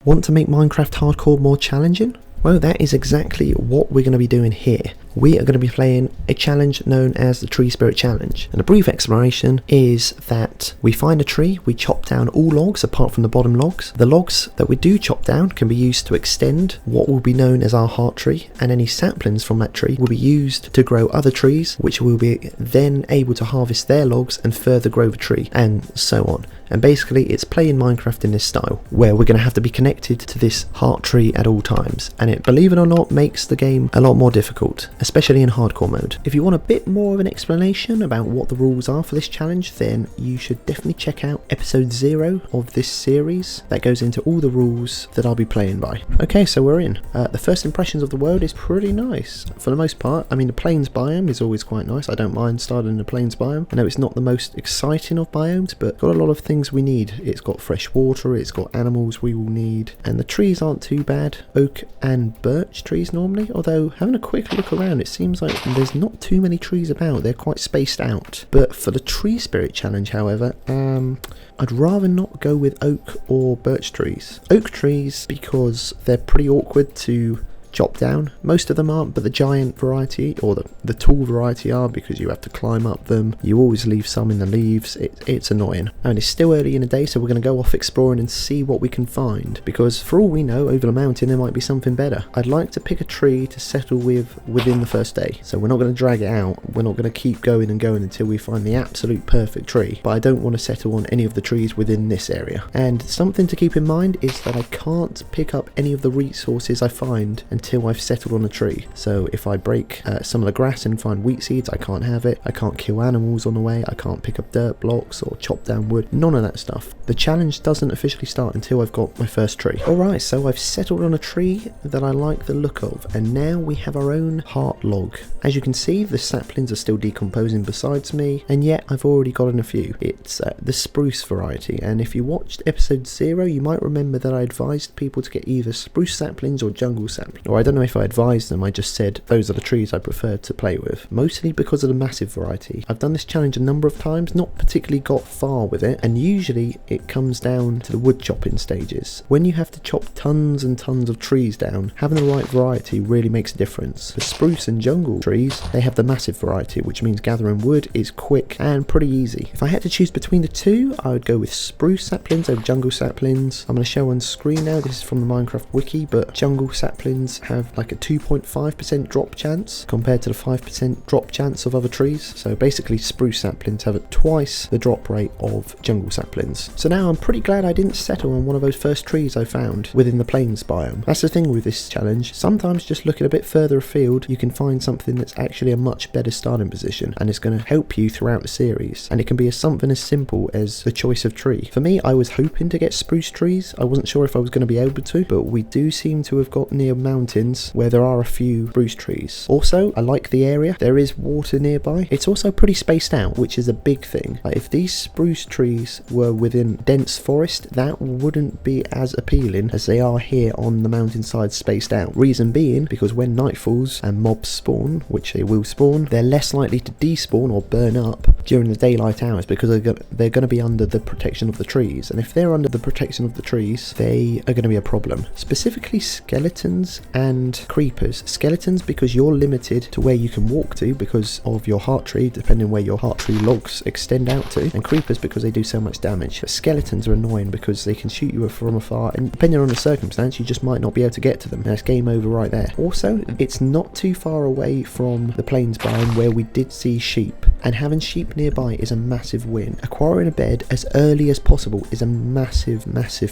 Want to make Minecraft Hardcore more challenging? Well, that is exactly what we're going to be doing here. We are going to be playing a challenge known as the Tree Spirit Challenge. And a brief explanation is that we find a tree, we chop down all logs apart from the bottom logs. The logs that we do chop down can be used to extend what will be known as our heart tree, and any saplings from that tree will be used to grow other trees, which will be then able to harvest their logs and further grow the tree, and so on. And basically it's playing Minecraft in this style, where we're going to have to be connected to this heart tree at all times, and it, believe it or not, makes the game a lot more difficult, especially in hardcore mode. If you want a bit more of an explanation about what the rules are for this challenge, then you should definitely check out episode 0 of this series. That goes into all the rules that I'll be playing by. Okay, so we're in. The first impressions of the world is pretty nice for the most part. I mean, the plains biome is always quite nice. I don't mind starting in the plains biome. I know it's not the most exciting of biomes, but got a lot of things we need. It's got fresh water, it's got animals we will need, and the trees aren't too bad. Oak and birch trees normally, although having a quick look around, it seems like there's not too many trees about. They're quite spaced out. But for the Tree Spirit Challenge, however, I'd rather not go with oak or birch trees. Oak trees because they're pretty awkward to chop down. Most of them aren't, but the giant variety or the tall variety are, because you have to climb up them. You always leave some in the leaves. It's annoying. And it's still early in the day, so we're going to go off exploring and see what we can find, because for all we know, over the mountain there might be something better. I'd like to pick a tree to settle with within the first day, so we're not going to drag it out. We're not going to keep going and going until we find the absolute perfect tree, but I don't want to settle on any of the trees within this area. And something to keep in mind is that I can't pick up any of the resources I find until I've settled on a tree. So if I break some of the grass and find wheat seeds, I can't have it. I can't kill animals on the way. I can't pick up dirt blocks or chop down wood. None of that stuff. The challenge doesn't officially start until I've got my first tree. Alright, so I've settled on a tree that I like the look of, and now we have our own heart log. As you can see, the saplings are still decomposing besides me, and yet I've already gotten a few. It's the spruce variety, and if you watched episode 0, you might remember that I advised people to get either spruce saplings or jungle saplings. Or I don't know if I advised them, I just said those are the trees I prefer to play with, mostly because of the massive variety. I've done this challenge a number of times, not particularly got far with it, and usually it comes down to the wood chopping stages. When you have to chop tons and tons of trees down, having the right variety really makes a difference. The spruce and jungle trees, they have the massive variety, which means gathering wood is quick and pretty easy. If I had to choose between the two, I would go with spruce saplings over jungle saplings. I'm going to show on screen now, this is from the Minecraft wiki, but jungle saplings have like a 2.5% drop chance compared to the 5% drop chance of other trees. So basically spruce saplings have twice the drop rate of jungle saplings. So now I'm pretty glad I didn't settle on one of those first trees I found within the plains biome. That's the thing with this challenge. Sometimes just looking a bit further afield, you can find something that's actually a much better starting position, and it's going to help you throughout the series. And it can be something as simple as the choice of tree. For me, I was hoping to get spruce trees. I wasn't sure if I was going to be able to, but we do seem to have got near mountains where there are a few spruce trees. Also, I like the area. There is water nearby. It's also pretty spaced out, which is a big thing. Like, if these spruce trees were within dense forest, that wouldn't be as appealing as they are here on the mountainside spaced out. Reason being, because when night falls and mobs spawn, which they will spawn, they're less likely to despawn or burn up during the daylight hours, because they're going to be under the protection of the trees. And if they're under the protection of the trees, they are going to be a problem. Specifically skeletons and creepers. Skeletons because you're limited to where you can walk to because of your heart tree, depending where your heart tree logs extend out to, and creepers because they do so much damage. But skeletons are annoying because they can shoot you from afar, and depending on the circumstance, you just might not be able to get to them, and that's game over right there. Also, it's not too far away from the plains biome where we did see sheep, and having sheep nearby is a massive win. Acquiring a bed as early as possible is a massive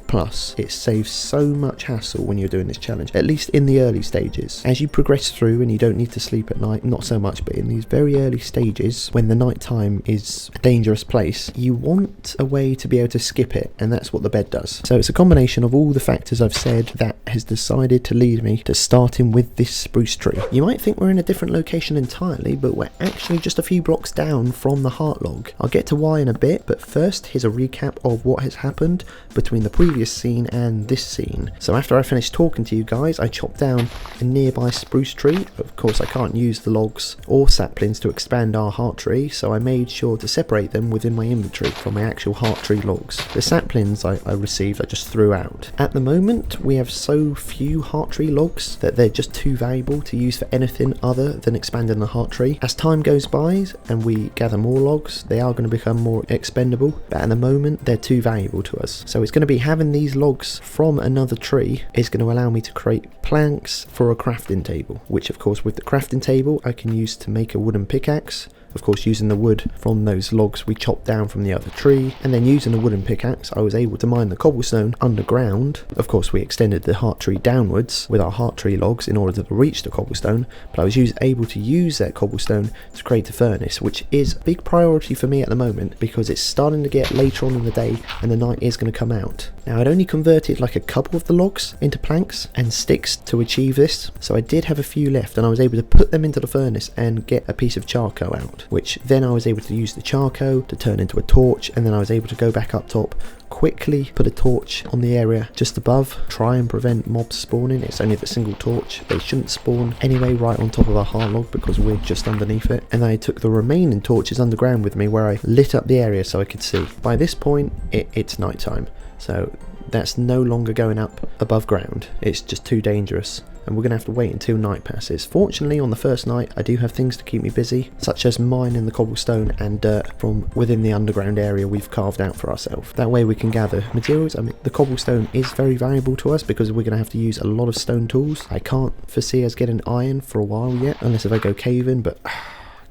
plus. It saves so much hassle when you're doing this challenge, at least in the early stages. As you progress through and you don't need to sleep at night, not so much, but in these very early stages when the night time is a dangerous place, you want a way to be able to skip it, and that's what the bed does. So it's a combination of all the factors I've said that has decided to lead me to starting with this spruce tree. You might think we're in a different location entirely, but we're actually just a few blocks down down from the heart log. I'll get to why in a bit, but first here's a recap of what has happened between the previous scene and this scene. So after I finished talking to you guys, I chopped down a nearby spruce tree. Of course I can't use the logs or saplings to expand our heart tree, so I made sure to separate them within my inventory from my actual heart tree logs. The saplings I received I just threw out. At the moment we have so few heart tree logs that they're just too valuable to use for anything other than expanding the heart tree. As time goes by and we gather more logs, they are going to become more expendable, but at the moment they're too valuable to us. So it's going to be having these logs from another tree is going to allow me to create planks for a crafting table, which of course with the crafting table I can use to make a wooden pickaxe. Of course using the wood from those logs we chopped down from the other tree, and then using a wooden pickaxe I was able to mine the cobblestone underground. Of course we extended the heart tree downwards with our heart tree logs in order to reach the cobblestone, but I was able to use that cobblestone to create a furnace, which is a big priority for me at the moment because it's starting to get later on in the day and the night is going to come out. Now I'd only converted like a couple of the logs into planks and sticks to achieve this, so I did have a few left and I was able to put them into the furnace and get a piece of charcoal out, which then I was able to use the charcoal to turn into a torch, and then I was able to go back up top, quickly put a torch on the area just above, try and prevent mobs spawning. It's only the single torch, they shouldn't spawn anyway right on top of our heart log because we're just underneath it. And I took the remaining torches underground with me where I lit up the area so I could see. By this point it's night time, so that's no longer going up above ground, it's just too dangerous and we're going to have to wait until night passes. Fortunately on the first night I do have things to keep me busy, such as mining the cobblestone and dirt from within the underground area we've carved out for ourselves. That way we can gather materials. I mean, the cobblestone is very valuable to us because we're going to have to use a lot of stone tools. I can't foresee us getting iron for a while yet, unless if I go caving, but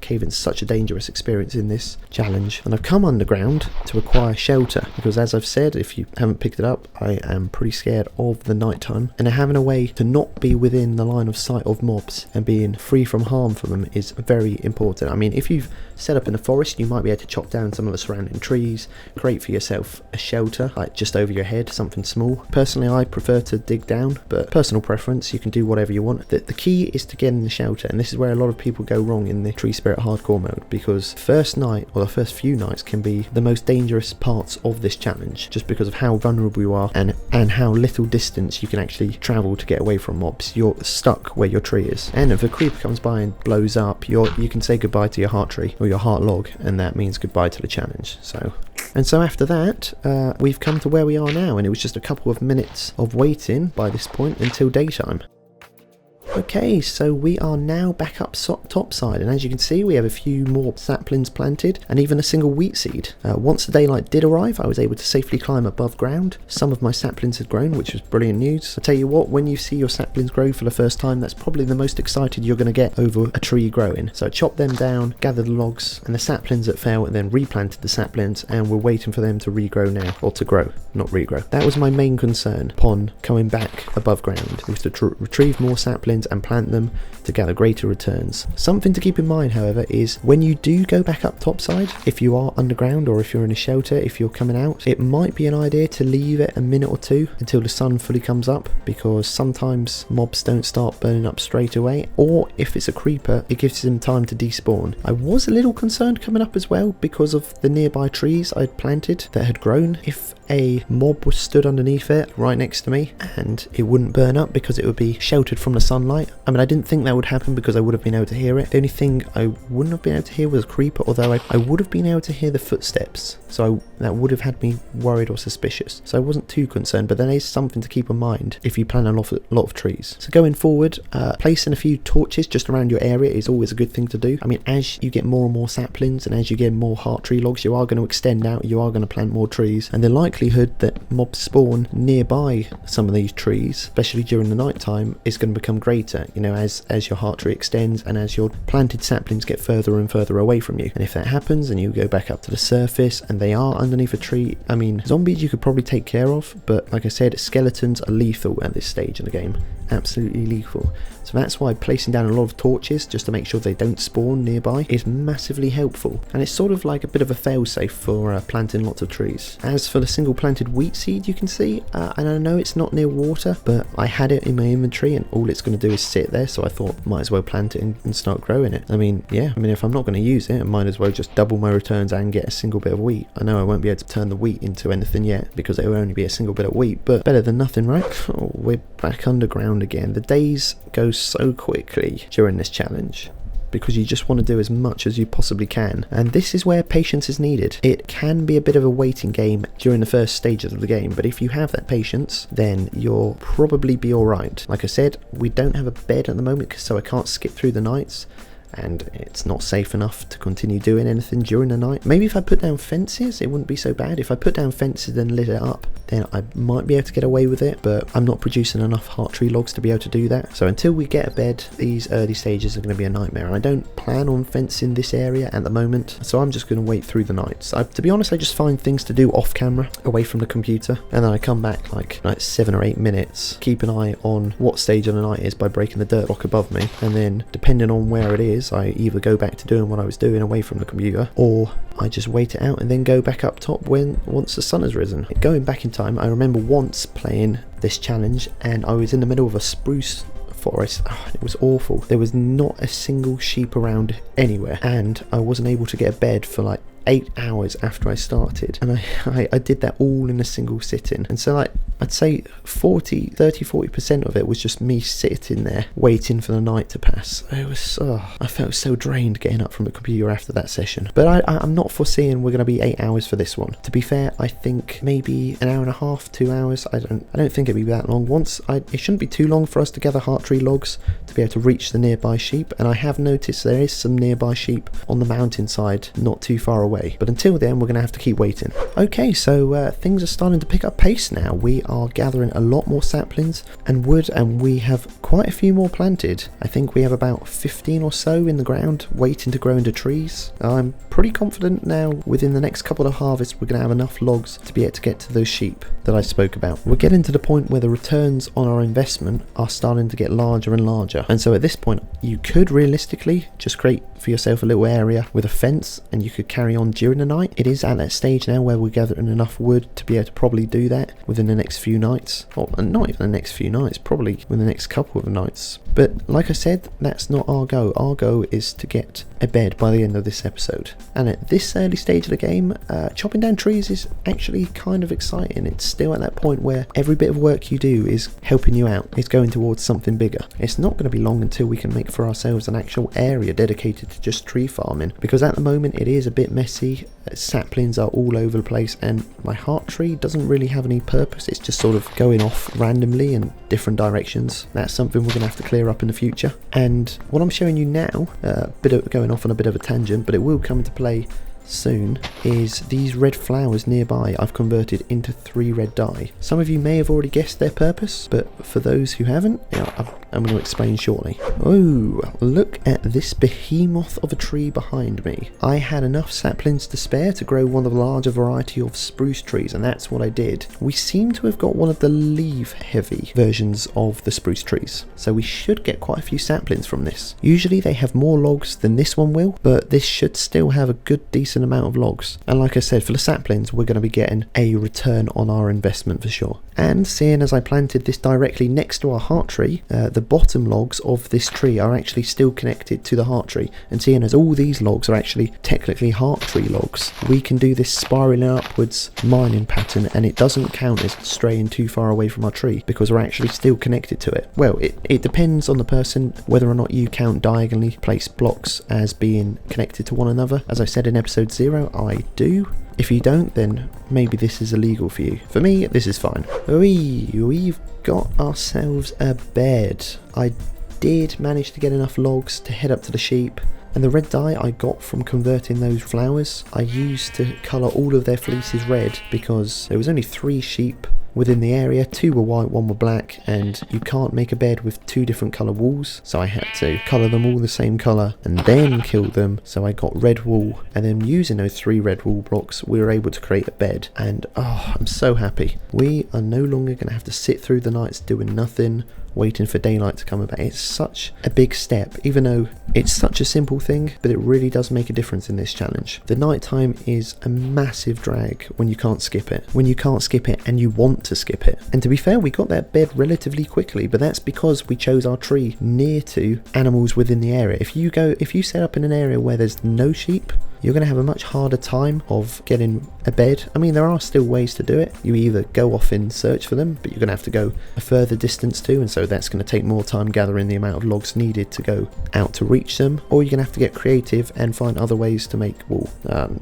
caving's such a dangerous experience in this challenge. And I've come underground to acquire shelter because, as I've said, if you haven't picked it up, I am pretty scared of the night time, and having a way to not be within the line of sight of mobs and being free from harm from them is very important. I mean, if you've set up in the forest, you might be able to chop down some of the surrounding trees, create for yourself a shelter like just over your head, something small. Personally I prefer to dig down, but personal preference, you can do whatever you want. The key is to get in the shelter, and this is where a lot of people go wrong in the Tree Spirit hardcore mode, because first night or the first few nights can be the most dangerous parts of this challenge just because of how vulnerable you are and how little distance you can actually travel to get away from mobs. You're stuck where your tree is, and if a creeper comes by and blows up, you can say goodbye to your heart tree or your heart log, and that means goodbye to the challenge. So after that we've come to where we are now, and it was just a couple of minutes of waiting by this point until daytime. Okay, so we are now back up topside, and as you can see we have a few more saplings planted and even a single wheat seed. Once the daylight did arrive I was able to safely climb above ground. Some of my saplings had grown, which was brilliant news. I tell you what, when you see your saplings grow for the first time, that's probably the most excited you're going to get over a tree growing. So I chopped them down, gathered the logs and the saplings that fell, and then replanted the saplings, and we're waiting for them to regrow now, or to grow, not regrow. That was my main concern upon coming back above ground, was to retrieve more saplings and plant them to gather greater returns. Something to keep in mind, however, is when you do go back up topside, if you are underground or if you're in a shelter, if you're coming out, it might be an idea to leave it a minute or two until the sun fully comes up, because sometimes mobs don't start burning up straight away, or if it's a creeper it gives them time to despawn. I was a little concerned coming up as well because of the nearby trees I'd planted that had grown. If a mob was stood underneath it right next to me, and it wouldn't burn up because it would be sheltered from the sunlight. I mean, I didn't think that would happen because I would have been able to hear it. The only thing I wouldn't have been able to hear was a creeper, although I would have been able to hear the footsteps, so that would have had me worried or suspicious. So I wasn't too concerned, but that is something to keep in mind if you plan a lot of trees. So going forward, placing a few torches just around your area is always a good thing to do. I mean, as you get more and more saplings and as you get more heart tree logs, you are going to extend out, you are going to plant more trees, and the likelihood that mobs spawn nearby some of these trees, especially during the night time, is going to become greater, you know, as your heart tree extends and as your planted saplings get further and further away from you. And if that happens and you go back up to the surface and they are underneath a tree, I mean, zombies you could probably take care of, but like I said, skeletons are lethal at this stage in the game. Absolutely lethal. So that's why placing down a lot of torches just to make sure they don't spawn nearby is massively helpful, and it's sort of like a bit of a failsafe for planting lots of trees. As for the single single planted wheat seed you can see, and I know it's not near water, but I had it in my inventory and all it's going to do is sit there, so I thought might as well plant it and start growing it. I mean, if I'm not going to use it, I might as well just double my returns and get a single bit of wheat. I know I won't be able to turn the wheat into anything yet because it will only be a single bit of wheat, but better than nothing, right? Oh, we're back underground again. The days go so quickly during this challenge, because you just want to do as much as you possibly can, and this is where patience is needed. It can be a bit of a waiting game during the first stages of the game, but if you have that patience, then you'll probably be alright. Like I said, we don't have a bed at the moment, so I can't skip through the nights, and it's not safe enough to continue doing anything during the night. Maybe if I put down fences, it wouldn't be so bad. If I put down fences and lit it up, then I might be able to get away with it, but I'm not producing enough heart tree logs to be able to do that. So until we get a bed, these early stages are going to be a nightmare, and I don't plan on fencing this area at the moment, so I'm just going to wait through the nights. To be honest, I just find things to do off camera, away from the computer, and then I come back like 7 or 8 minutes, keep an eye on what stage of the night is by breaking the dirt block above me, and then depending on where it is, I either go back to doing what I was doing away from the computer, or I just wait it out and then go back up top once the sun has risen. Going back in time, I remember once playing this challenge and I was in the middle of a spruce forest. It was awful. There was not a single sheep around anywhere, and I wasn't able to get a bed for like 8 hours after I started, and I did that all in a single sitting. And so I'd say 30-40% of it was just me sitting there waiting for the night to pass. It was I felt so drained getting up from the computer after that session. But I'm not foreseeing we're going to be 8 hours for this one. To be fair, I think maybe an hour and a half, 2 hours. I don't think it'll be that long. It shouldn't be too long for us to gather heart tree logs to be able to reach the nearby sheep, and I have noticed there is some nearby sheep on the mountainside not too far away, but until then we're going to have to keep waiting. Okay, so things are starting to pick up pace now. We are gathering a lot more saplings and wood, and we have quite a few more planted. I think we have about 15 or so in the ground waiting to grow into trees. I'm pretty confident now within the next couple of harvests we're going to have enough logs to be able to get to those sheep that I spoke about. We're getting to the point where the returns on our investment are starting to get larger and larger, and so at this point you could realistically just create for yourself a little area with a fence and you could carry on during the night. It is at that stage now where we're gathering enough wood to be able to probably do that within the next few nights, or not even the next few nights, probably within the next couple of nights. But like I said, that's not our goal. Our goal is to get a bed by the end of this episode, and at this early stage of the game, chopping down trees is actually kind of exciting. It's still at that point where every bit of work you do is helping you out. It's going towards something bigger. It's not going to be long until we can make for ourselves an actual area dedicated to just tree farming, because at the moment it is a bit messy. Saplings are all over the place and my heart tree doesn't really have any purpose. It's just sort of going off randomly in different directions. That's something we're going to have to clear up in the future. And what I'm showing you now, going off on a bit of a tangent, but it will come into play soon, is these red flowers nearby I've converted into 3 red dye. Some of you may have already guessed their purpose, but for those who haven't, I'm going to explain shortly. Oh, look at this behemoth of a tree behind me. I had enough saplings to spare to grow one of the larger variety of spruce trees, and that's what I did. We seem to have got one of the leaf heavy versions of the spruce trees, so we should get quite a few saplings from this. Usually they have more logs than this one will, but this should still have a good decent amount of logs. And like I said, for the saplings we're going to be getting a return on our investment for sure. And seeing as I planted this directly next to our heart tree, the bottom logs of this tree are actually still connected to the heart tree, and seeing as all these logs are actually technically heart tree logs, we can do this spiraling upwards mining pattern, and it doesn't count as straying too far away from our tree because we're actually still connected to it. Well, it depends on the person whether or not you count diagonally placed blocks as being connected to one another. As I said in episode 0, I do. If you don't, then maybe this is illegal for you. For me, this is fine. We've got ourselves a bed. I did manage to get enough logs to head up to the sheep, and the red dye I got from converting those flowers, I used to colour all of their fleeces red because there was only 3 sheep within the area. 2 were white, 1 were black, and you can't make a bed with 2 different colour wools, so I had to colour them all the same colour and then kill them. So I got red wool, and then using those 3 red wool blocks we were able to create a bed, and I'm so happy. We are no longer going to have to sit through the nights doing nothing. waiting for daylight to come about. It's such a big step, even though it's such a simple thing, but it really does make a difference in this challenge. The nighttime is a massive drag when you can't skip it. When you can't skip it and you want to skip it. And to be fair, we got that bed relatively quickly, but that's because we chose our tree near to animals within the area. If you set up in an area where there's no sheep, you're going to have a much harder time of getting a bed. I mean, there are still ways to do it. You either go off and search for them, but you're going to have to go a further distance too, and so that's going to take more time gathering the amount of logs needed to go out to reach them. Or you're going to have to get creative and find other ways to make wool,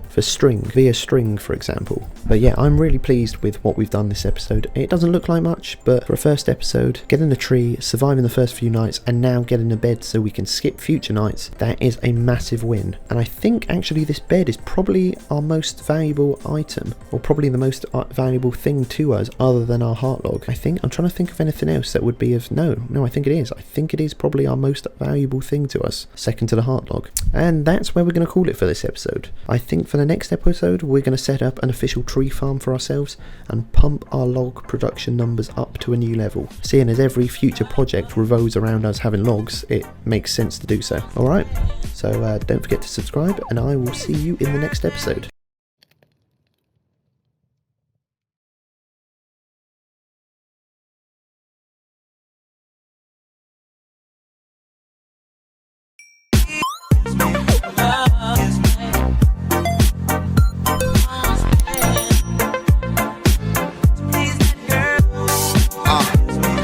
for string, via string, for example. But yeah, I'm really pleased with what we've done this episode. It doesn't look like much, but for a first episode, getting a tree, surviving the first few nights, and now getting a bed so we can skip future nights, that is a massive win. And I think actually this bed is probably our most valuable item, or probably the most valuable thing to us other than our heart log. I'm trying to think of anything else that would be of no, I think it is. I think it is probably our most valuable thing to us, second to the heart log. And that's where we're going to call it for this episode. I think for the next episode, we're going to set up an official tree farm for ourselves and pump our log production numbers up to a new level. Seeing as every future project revolves around us having logs, it makes sense to do so. Alright, so don't forget to subscribe, and I will see you in the next episode.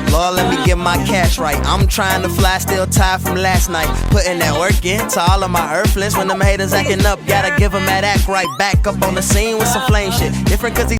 Lord, let me get my cash right. I'm trying to fly, still tired from last night. Putting that work in to all of my earthlings. When them haters acting up, gotta give them that act right. Back up on the scene with some flame shit. Different cause